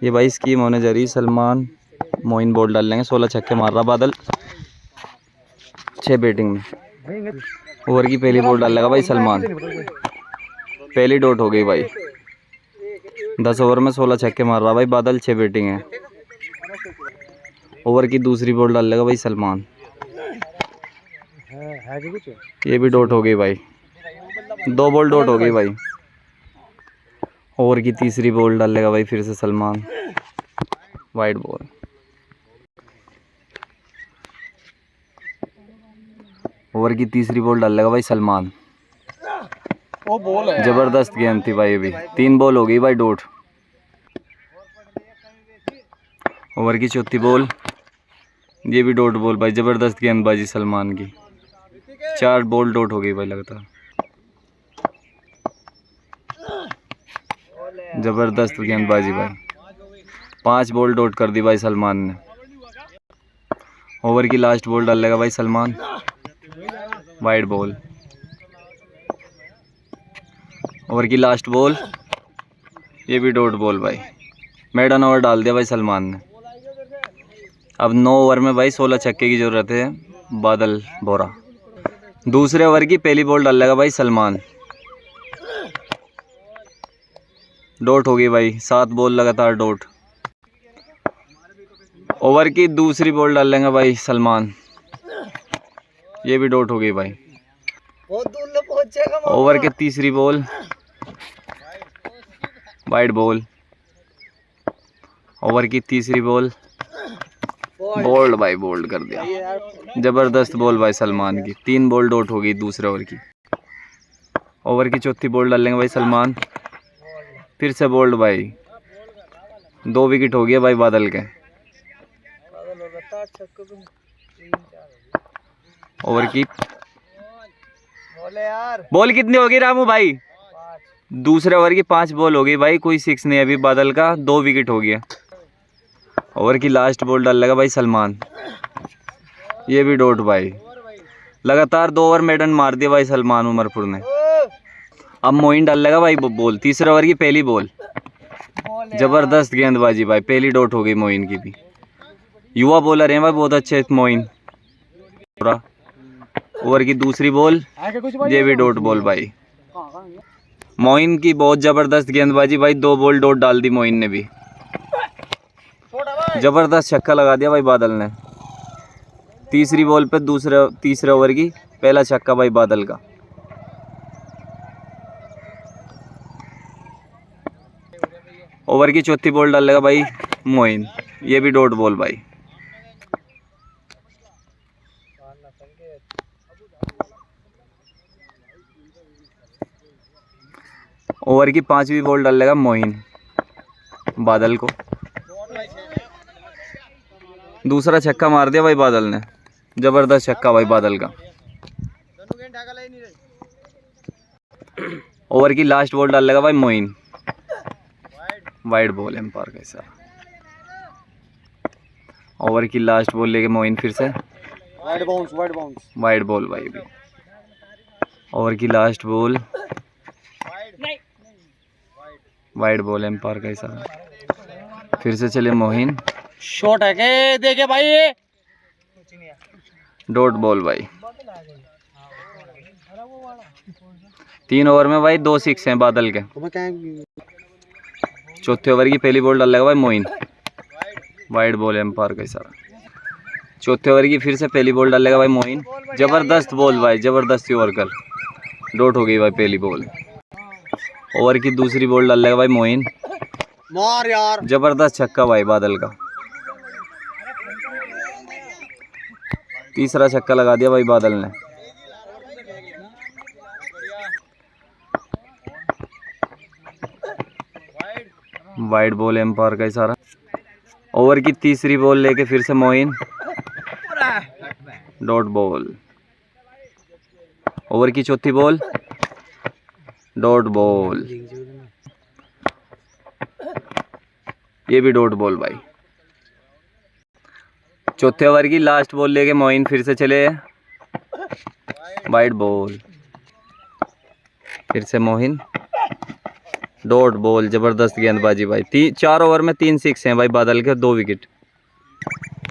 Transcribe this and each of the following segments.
ये भाई स्कीम होने जा रही। सलमान मोइन बॉल डाल लेंगे। 16 छक्के मार रहा बादल 6 बैटिंग में। ओवर की पहली बॉल डाल लेगा भाई सलमान। पहली डॉट हो गई भाई। 10 ओवर में 16 छक्के मार रहा भाई बादल 6 बैटिंग है। ओवर की दूसरी बॉल डाल लेगा भाई सलमान। ये भी डॉट हो गई भाई। 2 बॉल डॉट हो गई भाई। ओवर की तीसरी बॉल डाल लेगा भाई फिर से सलमान। Wide ball. ओवर की तीसरी बॉल डाल लेगा भाई सलमान। वो बॉल है। जबरदस्त गेंद थी भाई। अभी 3 बॉल हो गई भाई डॉट। ओवर की चौथी बॉल। ये भी डॉट बॉल भाई। जबरदस्त गेंदबाजी सलमान की। 4 बॉल डॉट हो गई भाई लगातार। जबरदस्त गेंदबाजी भाई। 5 बॉल डॉट कर दी भाई सलमान ने। ओवर की लास्ट बॉल डाल लेगा भाई सलमान। Wide ball. ओवर की लास्ट बॉल। ये भी डॉट बॉल भाई। मेडन ओवर डाल दिया भाई सलमान ने। अब 9 ओवर में भाई 16 छक्के की जरूरत है बादल बोरा। दूसरे ओवर की पहली बॉल डाल लेगा भाई सलमान। डॉट हो गई भाई। 7 बॉल लगातार डॉट। ओवर की दूसरी बॉल डाल लेंगे भाई सलमान। ये भी डॉट हो गई भाई। बहुत दूर पहुंचेगा। ओवर के तीसरी बॉल। Wide ball. ओवर की तीसरी बॉल। बोल्ड भाई। बोल्ड कर दिया। जबरदस्त बॉल भाई सलमान की। 3 बॉल डॉट हो गई दूसरे ओवर की। ओवर की चौथी बॉल डाल लेंगे भाई सलमान। फिर से बोल्ड भाई। 2 विकेट हो गया भाई बादल के। ओवर की बॉल कितनी होगी रामू भाई? दूसरे ओवर की 5 बॉल हो गई भाई। कोई 6 नहीं अभी बादल का। 2 विकेट हो गया। ओवर की लास्ट बॉल डाल लेगा भाई सलमान। ये भी डॉट भाई। लगातार 2 ओवर मेडन मार दिया भाई सलमान उमरपुर ने। अब मोइन डाल लेगा भाई बॉल। तीसरे ओवर की पहली बॉल। जबरदस्त गेंदबाजी भाई। पहली डॉट हो गई मोइन की भी। युवा बॉलर हैं भाई बहुत अच्छे मोइन। ओवर की दूसरी बॉल। ये भी डॉट बॉल भाई। मोइन की बहुत जबरदस्त गेंदबाजी भाई। 2 बॉल डॉट डाल दी मोइन ने भी। जबरदस्त छक्का लगा दिया भाई बादल ने। तीसरी बॉल पे तीसरे ओवर की पहला छक्का भाई बादल का। ओवर की चौथी बॉल डाल लेगा भाई मोइन। ये भी डॉट बॉल भाई। ओवर की 5वीं बॉल डाल लेगा मोइन बादल को। दूसरा छक्का मार दिया भाई बादल ने। जबरदस्त छक्का भाई बादल का। ओवर की लास्ट बॉल डाल लेगा भाई मोइन। वाइड बॉल एम्पायर कैसा। ओवर की लास्ट बॉल लेके मोइन फिर से वाइड बॉल भाई भी। ओवर की last ball. Wide ball umpire कैसा। फिर से चले मोइन। शॉट है के देखे भाई। ये डॉट बॉल भाई। 3 ओवर में भाई 2 6 हैं बादल के। चौथे ओवर की पहली बॉल डाल लेगा भाई मोइन। वाइड बॉल एम्पायर का इशारा। चौथे ओवर की फिर से पहली बॉल डाल लेगा भाई मोइन। जबरदस्त बॉल भाई। जबरदस्ती ओवर कर। डॉट हो गई भाई पहली बॉल। ओवर की दूसरी बॉल डाल लेगा भाई मोइन। मार यार। जबरदस्त छक्का भाई बादल का। तीसरा छक्का लगा दिया भाई बादल ने। वाइड बॉल एम्पायर का इशारा। ओवर की तीसरी बॉल लेके फिर से मोइन। Dot ball. ओवर की चौथी बॉल। Dot ball. ये भी डॉट बॉल भाई। चौथे ओवर की लास्ट बॉल लेके मोइन फिर से चले। Wide ball. फिर से मोइन। डॉट बॉल, जबरदस्त गेंदबाजी भाई। 4 ओवर में 3 सिक्स हैं भाई बादल के, 2 विकेट।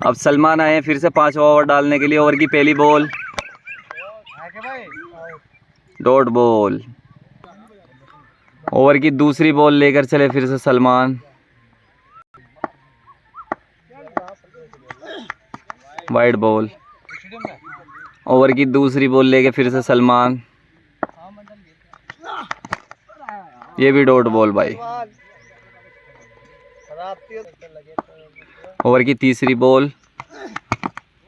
अब सलमान आए हैं फिर से 5 ओवर डालने के लिए। ओवर की पहली बॉल डॉट बॉल। ओवर की दूसरी बॉल लेकर चले फिर से सलमान, वाइड बॉल। ओवर की दूसरी बॉल लेके फिर से सलमान, ये भी डॉट बॉल भाई। ओवर की तीसरी बॉल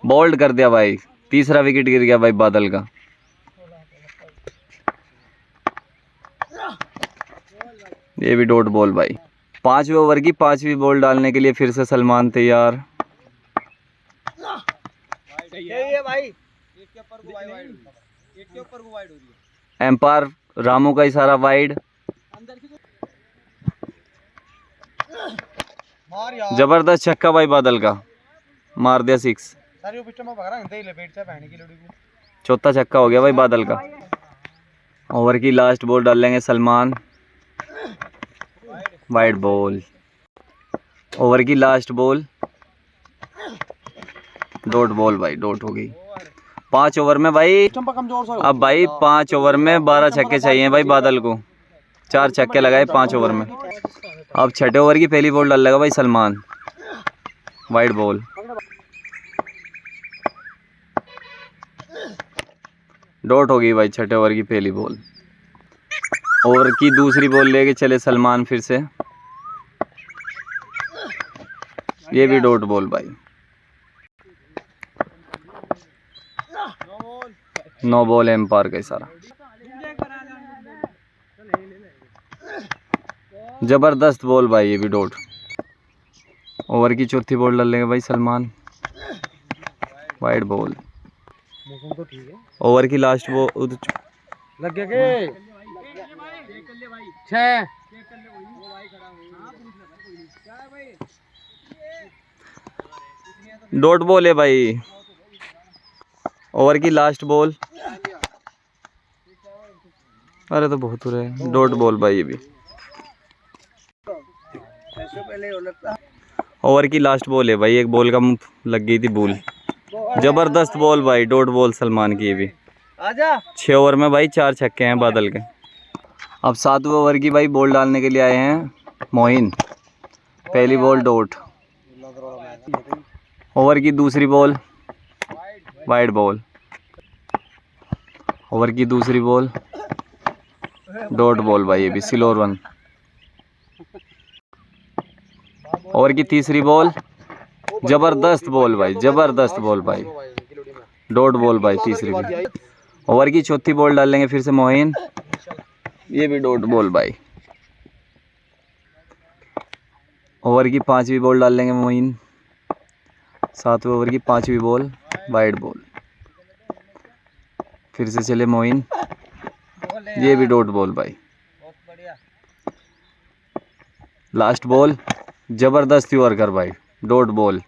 बोल्ड कर दिया भाई, तीसरा विकेट गिर गया भाई बादल का। ये भी डॉट बॉल भाई। 5वें ओवर की 5वीं बॉल डालने के लिए फिर से सलमान तैयार। एम्पायर रामू का इशारा वाइड। जबरदस्त छक्का भाई बादल का, मार दिया 6। चौथा छक्का हो गया भाई बादल का। ओवर की लास्ट बॉल डालेंगे सलमान, वाइड बॉल। ओवर की लास्ट बॉल डॉट बॉल भाई, डॉट हो गई। 5 ओवर में भाई, अब भाई 5 ओवर में 12 छक्के चाहिए भाई बादल को। 4 छक्के लगाए 5 ओवर में। अब 6ठे ओवर की पहली बॉल डाल लगा भाई सलमान, वाइड बॉल। डॉट हो गई भाई 6ठे ओवर की पहली बॉल। ओवर की दूसरी बॉल लेके चले सलमान फिर से, ये भी डॉट बॉल भाई। 9 बॉल एम्पायर का इशारा। जबरदस्त बॉल भाई, ये भी डॉट। ओवर की चौथी बॉल डाल लेंगे भाई सलमान, वाइड बॉल। ओवर की लास्ट बॉल लग गया के 6। डॉट बॉल है भाई। ओवर की लास्ट बॉल, अरे तो बहुत हो रहा है, डॉट बॉल भाई ये भी। ओवर की लास्ट बॉल है भाई, एक बॉल का लग गई थी बॉल। जबरदस्त बॉल भाई, डॉट बॉल सलमान की ये भी। 6 ओवर में भाई 4 छक्के हैं बादल के। अब 7वें ओवर की भाई बॉल डालने के लिए आए हैं मोइन। पहली बॉल डॉट। ओवर की दूसरी बॉल वाइड बॉल। ओवर की दूसरी बॉल डॉट बॉल भाई, ये भी स्लोअर 1। ओवर की तीसरी बॉल, जबरदस्त बॉल भाई, जबरदस्त बॉल भाई, डॉट बॉल भाई तीसरी बॉल। ओवर की चौथी बॉल डाल लेंगे फिर से मोइन, ये भी डॉट बॉल भाई। ओवर की 5वीं बॉल डाल लेंगे मोइन, 7वें ओवर की 5वीं बॉल वाइड बॉल। फिर से चले मोइन, ये भी डॉट बॉल भाई। लास्ट बॉल जबरदस्त ओवर कर भाई, डॉट बॉल।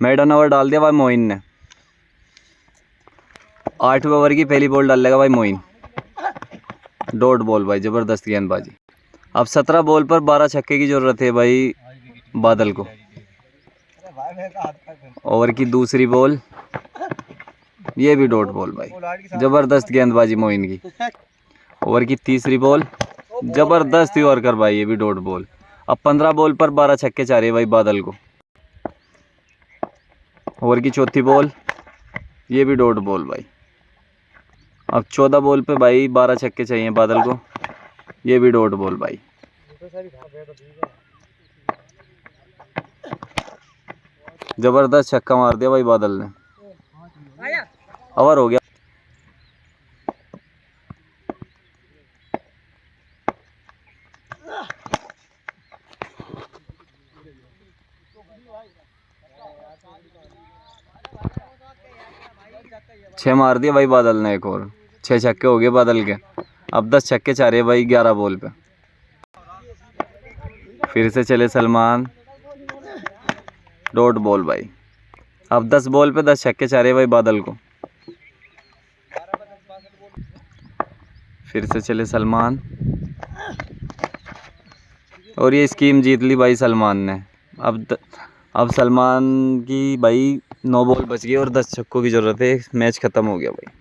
मेडन ओवर डाल दिया भाई मोइन ने। 8वें ओवर की पहली बॉल डाल लेगा भाई मोइन, डॉट बॉल भाई, जबरदस्त गेंदबाजी। अब 17 बॉल पर 12 छक्के की जरूरत है भाई बादल को। ओवर की दूसरी बॉल, ये भी डॉट बॉल भाई, जबरदस्त गेंदबाजी मोइन की। ओवर की तीसरी बॉल, जबरदस्त ओवर कर भाई, ये भी डॉट बॉल। अब 15 बॉल पर 12 छक्के चाह रहे भाई बादल को। ओवर की चौथी बॉल, ये भी डॉट बॉल भाई। अब 14 बॉल पे भाई 12 छक्के चाहिए बादल को, ये भी डॉट बॉल भाई। जबरदस्त छक्का मार दिया भाई बादल ने, ओवर हो गया। छः मार दिया भाई बादल ने, एक और 6 छक्के हो गए बादल के। अब 10 छक्के चाह रहे भाई 11 बॉल पे। फिर से चले सलमान, डॉट बॉल भाई। अब 10 बॉल पे 10 छक्के चाह रहे भाई बादल को। फिर से चले सलमान, और ये स्कीम जीत ली भाई सलमान ने। अब सलमान की भाई 9 बॉल बच गई और 10 छक्कों की ज़रूरत है, मैच ख़त्म हो गया भाई।